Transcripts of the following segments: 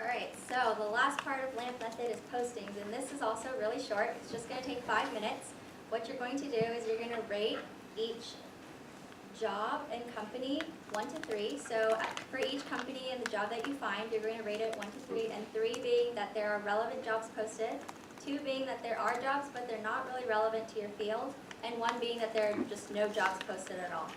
Alright, so the last part of LAMP method is postings, and this is also really short. It's just going to take 5 minutes. What you're going to do is you're going to rate each job and company 1 to 3. So for each company and the job that you find, you're going to rate it 1 to 3, and 3 being that there are relevant jobs posted, 2 being that there are jobs but they're not really relevant to your field, and 1 being that there are just no jobs posted at all.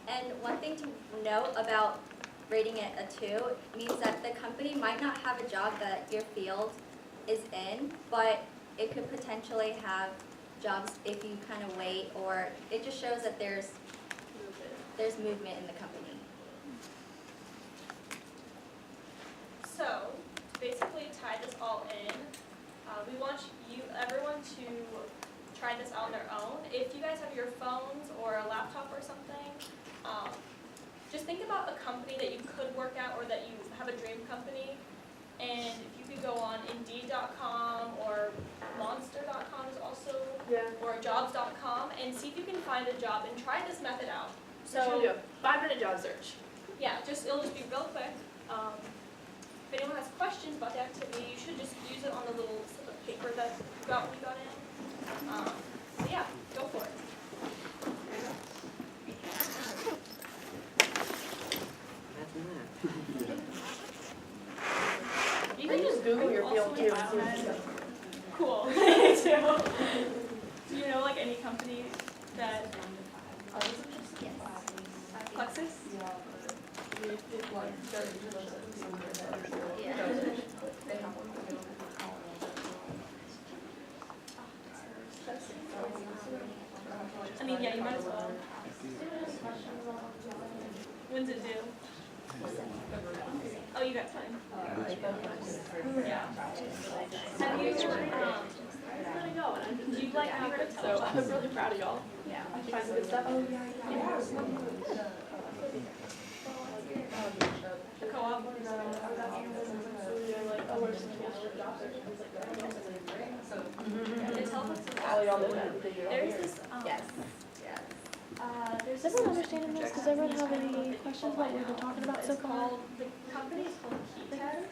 And one thing to note about rating it a 2 means that the company might not have a job that your field is in, but it could potentially have jobs if you kind of wait, or it just shows that there's movement in the company. So, to basically tie this all in, we want everyone to try this out on their own. If you guys have your phones or a laptop or something, just think about a company that you could work at or that you have a dream company. And if you could go on Indeed.com or Monster.com is also, or Jobs.com, and see if you can find a job and try this method out. So do a 5-minute job search. Yeah, it'll just be real quick. If anyone has questions about the activity, you should just use it on the little slip of paper that you got when you got in. So yeah, go for it. You can just Google your field too. Cool. Do you know like any company that Plexus? I mean, yeah, you might as well. When's it due? Oh, you got time. Yeah. Have you, do you like heard of So I'm really proud of y'all. Yeah. I find some good stuff. The co-op? All y'all know that. There's this, there's Does everyone understand this? Does everyone have any questions about what we've been talking about so It's far? called, the company is called KeyTech.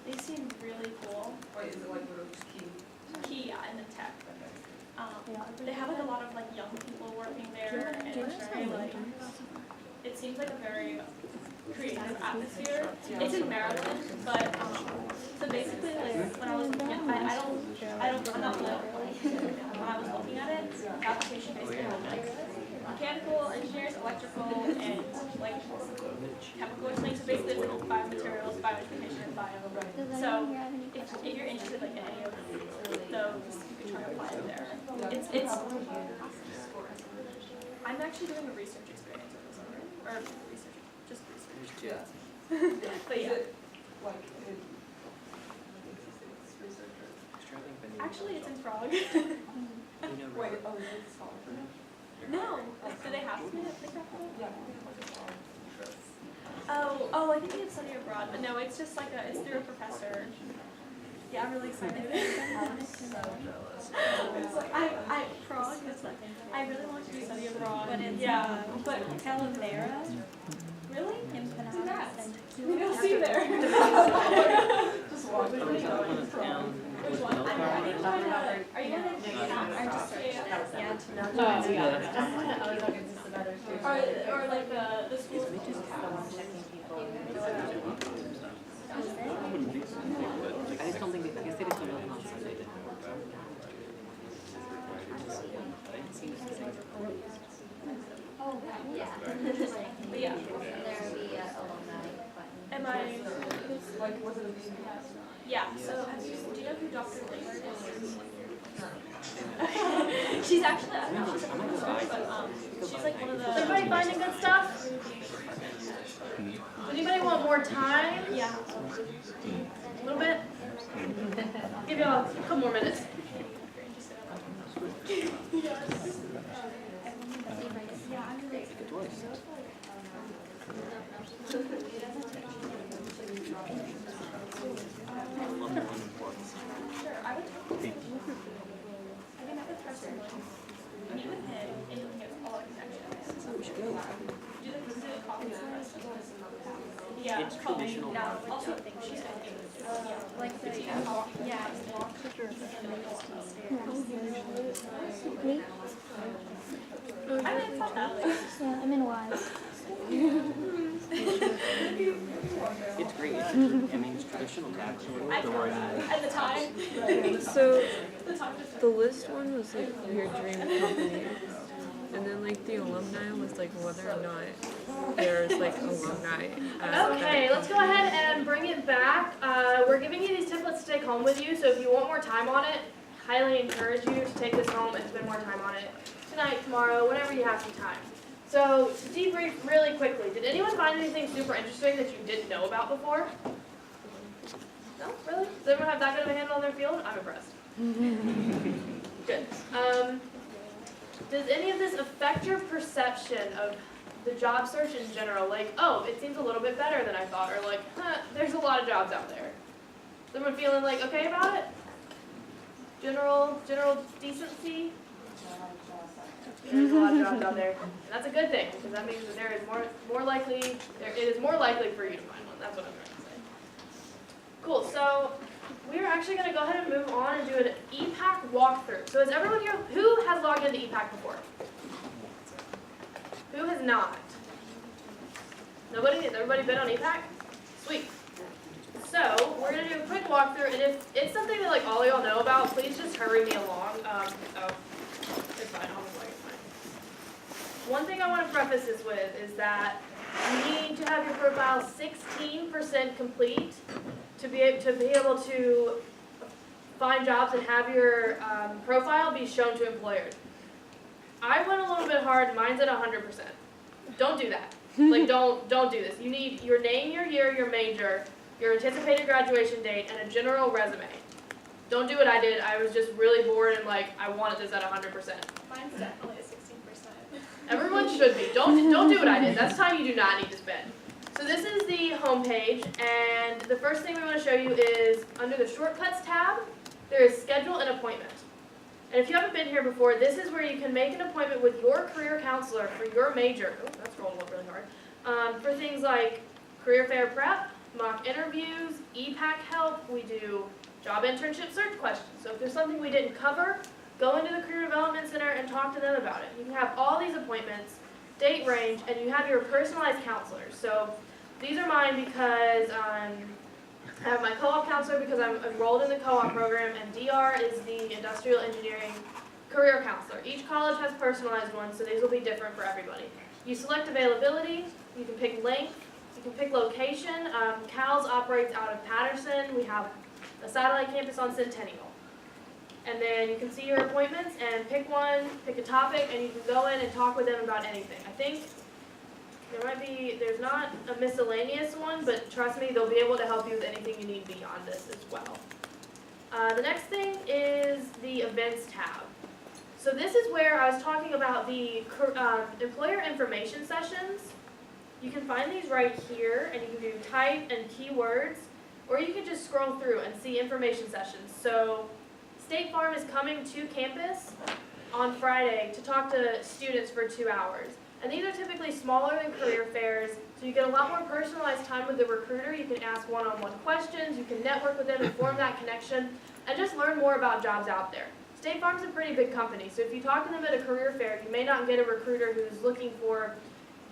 They seem really cool. Wait, is it like what it's key? Key, yeah, and the tech. They have like a lot of like young people working there, and it's very like, it seems like a very creative atmosphere. It's in Maryland, but so basically like when I was looking at, I'm not political. When I was looking at it, the application basically had like mechanical engineers, electrical, and like chemical engineering. So basically it's like biomaterials, bioeducation, and bio. So if you're interested like in any of those, you can try to apply it there. It's I'm actually doing a research experience with this already, or research, just research. Yeah. But yeah. Is it like in research or? Actually, it's in Prague. Wait, oh, is it solid? No. Do they have to think that? Yeah. Oh, I think they have study abroad, but no, it's just like it's through a professor. Yeah, I'm really excited. Prague is like, I really want to do study abroad. But it's but Calavera really? in Congrats. Penang. Maybe I'll see you there. Just walk. Which one? Are you gonna or just or like the school? I just don't think, I guess they just don't know how to say it. Oh, yeah. But yeah. And there will be an alumni button. Am I? Like, was it a meeting? Yeah. So do you know who Dr. Lillard is? She's actually, I don't know if she's a professor, but she's like one of the. Is everybody finding good stuff? Does anybody want more time? Yeah. A little bit? Give y'all a couple more minutes. Sure, I would talk to him. I think I would trust him. Meet with him and you'll get all our connections. We should go. Do the coffee with the rest of us. Yeah, It's traditional. No, also, she's Like the, yeah, Me? I mean, it's not that late. Yeah, I'm in Wise. It's great. I mean, it's traditional tax. I feel that at the time. So The time just the list one was like your dream company, and then like the alumni was like whether or not there's like alumni. Okay, let's go ahead and bring it back. We're giving you these templates to take home with you, so if you want more time on it, highly encourage you to take this home and spend more time on it tonight, tomorrow, whenever you have some time. So, to debrief really quickly, did anyone find anything super interesting that you didn't know about before? No? Really? Does everyone have that good of a handle on their field? I'm impressed. Good. Does any of this affect your perception of the job search in general? Like, oh, it seems a little bit better than I thought, or like, there's a lot of jobs out there. Is everyone feeling like okay about it? General decency? There's a lot of jobs out there, and that's a good thing, because that means that it is more likely for you to find one. That's what I'm trying to say. Cool, so we're actually going to go ahead and move on and do an EPAC walkthrough. So is everyone here, who has logged into EPAC before? Who has not? Nobody? Has everybody been on EPAC? Sweet. So we're going to do a quick walkthrough, and if it's something that like all of y'all know about, please just hurry me along. It's fine, I'll just like it's fine. One thing I want to preface this with is that you need to have your profile 16% complete to be able to find jobs and have your profile be shown to employers. I went a little bit hard, mine's at 100%. Don't do that. Like don't do this. You need your name, your year, your major, your anticipated graduation date, and a general resume. Don't do what I did. I was just really bored and like I wanted this at 100%. mine's definitely at 16%. Everyone should be. Don't do what I did. That's time you do not need to spend. So this is the home page, and the first thing we want to show you is under the shortcuts tab, there is schedule an appointment. And if you haven't been here before, this is where you can make an appointment with your career counselor for your major. Oh, that's rolling up really hard. For things like career fair prep, mock interviews, EPAC help. We do job internship search questions. So if there's something we didn't cover, go into the Career Development Center and talk to them about it. You can have all these appointments, date range, and you have your personalized counselors. So these are mine because I have my co-op counselor because I'm enrolled in the co-op program, and DR is the industrial engineering career counselor. Each college has personalized ones, so these will be different for everybody. You select availability, you can pick length, you can pick location. CALS operates out of Patterson. We have a satellite campus on Centennial. And then you can see your appointments and pick one, pick a topic, and you can go in and talk with them about anything. I think there's not a miscellaneous one, but trust me, they'll be able to help you with anything you need beyond this as well. The next thing is the events tab. So this is where I was talking about the employer information sessions. You can find these right here, and you can do type and keywords, or you can just scroll through and see information sessions. So State Farm is coming to campus on Friday to talk to students for 2 hours. And these are typically smaller than career fairs, so you get a lot more personalized time with the recruiter. You can ask one-on-one questions, you can network with them and form that connection, and just learn more about jobs out there. State Farm's a pretty big company, so if you talk to them at a career fair, you may not get a recruiter who's looking for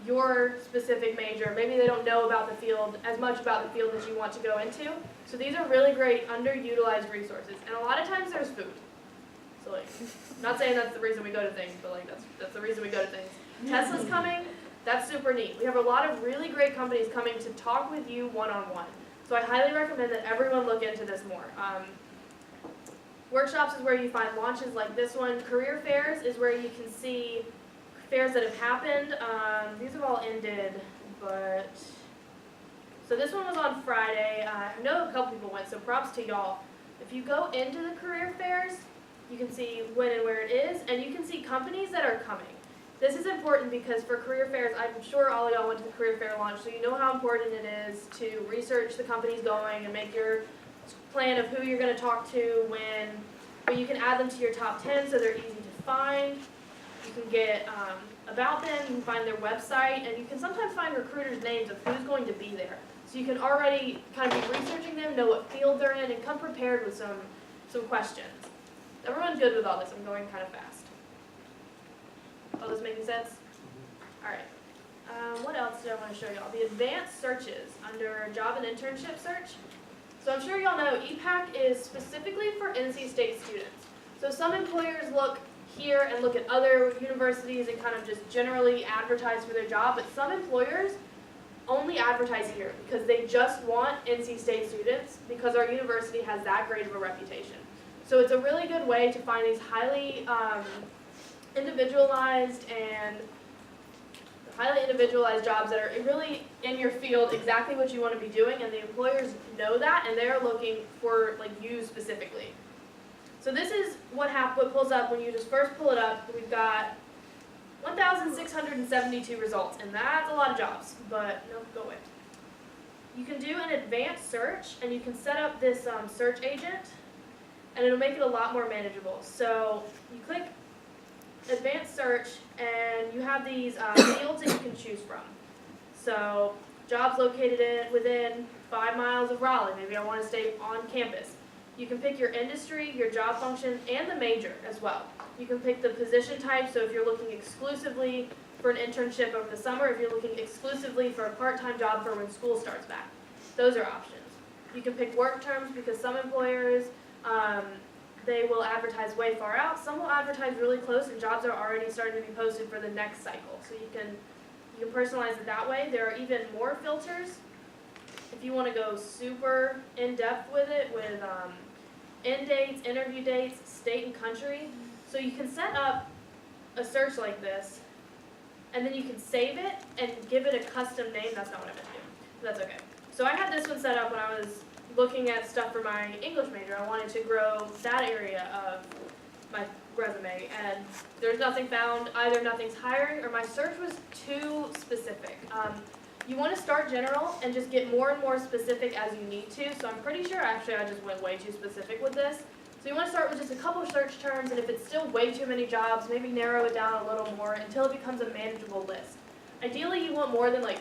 your specific major. Maybe they don't know about the field, as much about the field that you want to go into. So these are really great underutilized resources. And a lot of times there's food. So like, not saying that's the reason we go to things, but like that's the reason we go to things. Tesla's coming, that's super neat. We have a lot of really great companies coming to talk with you one-on-one. So I highly recommend that everyone look into this more. Workshops is where you find launches like this one. Career fairs is where you can see fairs that have happened. These have all ended, but so this one was on Friday. I know a couple people went, so props to y'all. If you go into the career fairs, you can see when and where it is, and you can see companies that are coming. This is important because for career fairs, I'm sure all of y'all went to the career fair launch, so you know how important it is to research the companies going and make your plan of who you're going to talk to when you can add them to your top 10 so they're easy to find. You can get about them, you can find their website, and you can sometimes find recruiters' names of who's going to be there. So you can already kind of be researching them, know what field they're in, and come prepared with some questions. Everyone's good with all this. I'm going kind of fast. All this making sense? All right. What else do I want to show y'all? The advanced searches under job and internship search. So I'm sure y'all know EPAC is specifically for NC State students. So some employers look here and look at other universities and kind of just generally advertise for their job, but some employers only advertise here because they just want NC State students because our university has that great of a reputation. So it's a really good way to find these highly individualized jobs that are really in your field, exactly what you want to be doing, and the employers know that, and they're looking for like you specifically. So this is what pulls up when you just first pull it up. We've got 1,672 results, and that's a lot of jobs, but no, go away. You can do an advanced search, and you can set up this search agent, and it'll make it a lot more manageable. So you click advanced search, and you have these fields that you can choose from. So jobs located within 5 miles of Raleigh. Maybe I want to stay on campus. You can pick your industry, your job function, and the major as well. You can pick the position type, so if you're looking exclusively for an internship over the summer, if you're looking exclusively for a part-time job for when school starts back. Those are options. You can pick work terms because some employers, they will advertise way far out. Some will advertise really close, and jobs are already starting to be posted for the next cycle. So you can personalize it that way. There are even more filters if you want to go super in-depth with it, with end dates, interview dates, state and country. So you can set up a search like this, and then you can save it and give it a custom name. That's not what I meant to do. That's okay. So I had this one set up when I was looking at stuff for my English major. I wanted to grow that area of my resume, and there's nothing found. Either nothing's hiring, or my search was too specific. You want to start general and just get more and more specific as you need to. So I'm pretty sure actually I just went way too specific with this. So you want to start with just a couple search terms, and if it's still way too many jobs, maybe narrow it down a little more until it becomes a manageable list. Ideally, you want more than like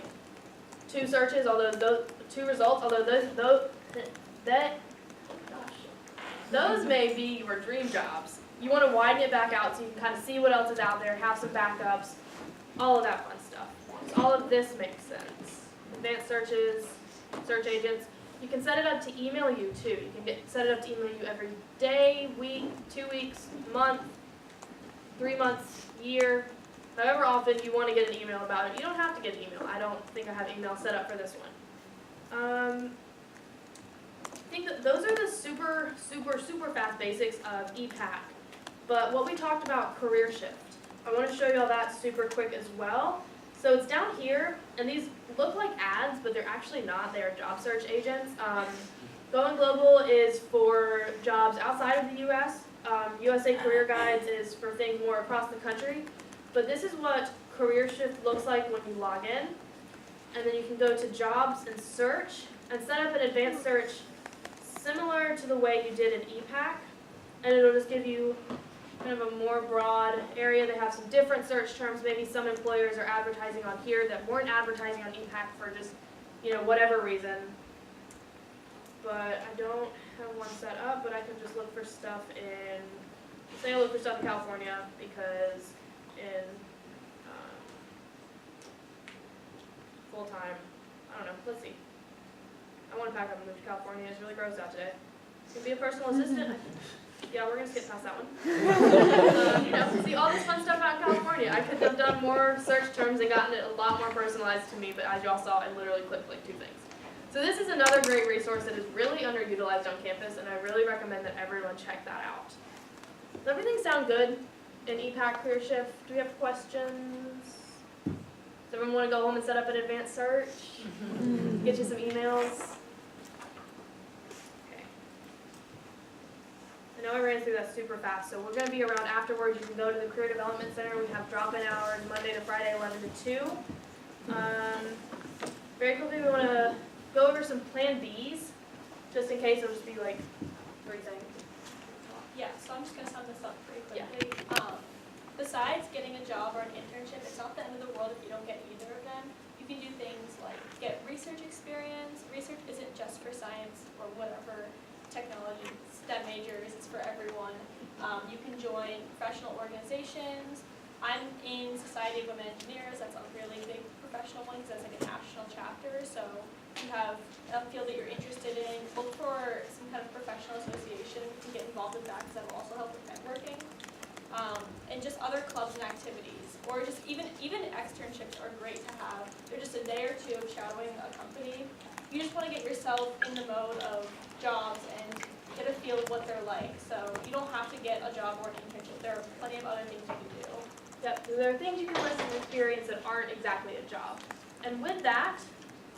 2 searches, although those 2 results, although those may be your dream jobs. You want to widen it back out so you can kind of see what else is out there, have some backups, all of that fun stuff. So all of this makes sense. Advanced searches, search agents. You can set it up to email you too. You can set it up to email you every day, week, 2 weeks, month, 3 months, year, however often you want to get an email about it. You don't have to get an email. I don't think I have email set up for this one. I think that those are the super, super, super fast basics of EPAC. But what we talked about, career shift, I want to show you all that super quick as well. So it's down here, and these look like ads, but they're actually not. They are job search agents. Going Global is for jobs outside of the U.S. USA Career Guides is for things more across the country. But this is what Career Shift looks like when you log in. And then you can go to Jobs and Search and set up an advanced search similar to the way you did in EPAC. And it'll just give you kind of a more broad area. They have some different search terms. Maybe some employers are advertising on here that weren't advertising on EPAC for just, whatever reason. But I don't have one set up, but I can just look for stuff say I look for stuff in California because in full-time, I don't know, let's see. I want to pack up and move to California. It's really gross out today. Can be a personal assistant. Yeah, we're going to skip past that one. See all this fun stuff out in California. I could have done more search terms and gotten it a lot more personalized to me, but as y'all saw, I literally clicked like 2 things. So this is another great resource that is really underutilized on campus, and I really recommend that everyone check that out. Does everything sound good in EPAC Career Shift? Do we have questions? Does everyone want to go home and set up an advanced search? Get you some emails? I know I ran through that super fast, so we're going to be around afterwards. You can go to the Career Development Center. We have drop-in hours Monday to Friday, 11 to 2. Very quickly, we want to go over some Plan Bs, just in case. It'll just be like 3 things. Yeah, so I'm just going to sum this up pretty quickly. besides getting a job or an internship, it's not the end of the world if you don't get either of them. You can do things like get research experience. Research isn't just for science or whatever technology, STEM majors, it's for everyone. You can join professional organizations. I'm in Society of Women Engineers, that's a really big professional one because that's like a national chapter. So if you have a field that you're interested in, look for some kind of professional association to get involved with that because that will also help with networking. And just other clubs and activities, or just even externships are great to have. They're just a day or two of shadowing a company. You just want to get yourself in the mode of jobs and get a feel of what they're like. So you don't have to get a job or an internship. There are plenty of other things you can do. Yep, so there are things you can list and experience that aren't exactly a job. And with that,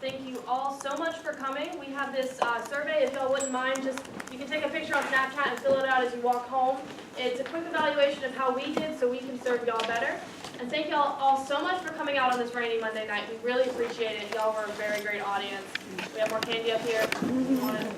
thank you all so much for coming. We have this survey, if y'all wouldn't mind, just you can take a picture on Snapchat and fill it out as you walk home. It's a quick evaluation of how we did so we can serve y'all better. And thank y'all all so much for coming out on this rainy Monday night. We really appreciate it. Y'all were a very great audience. We have more candy up here if you want it.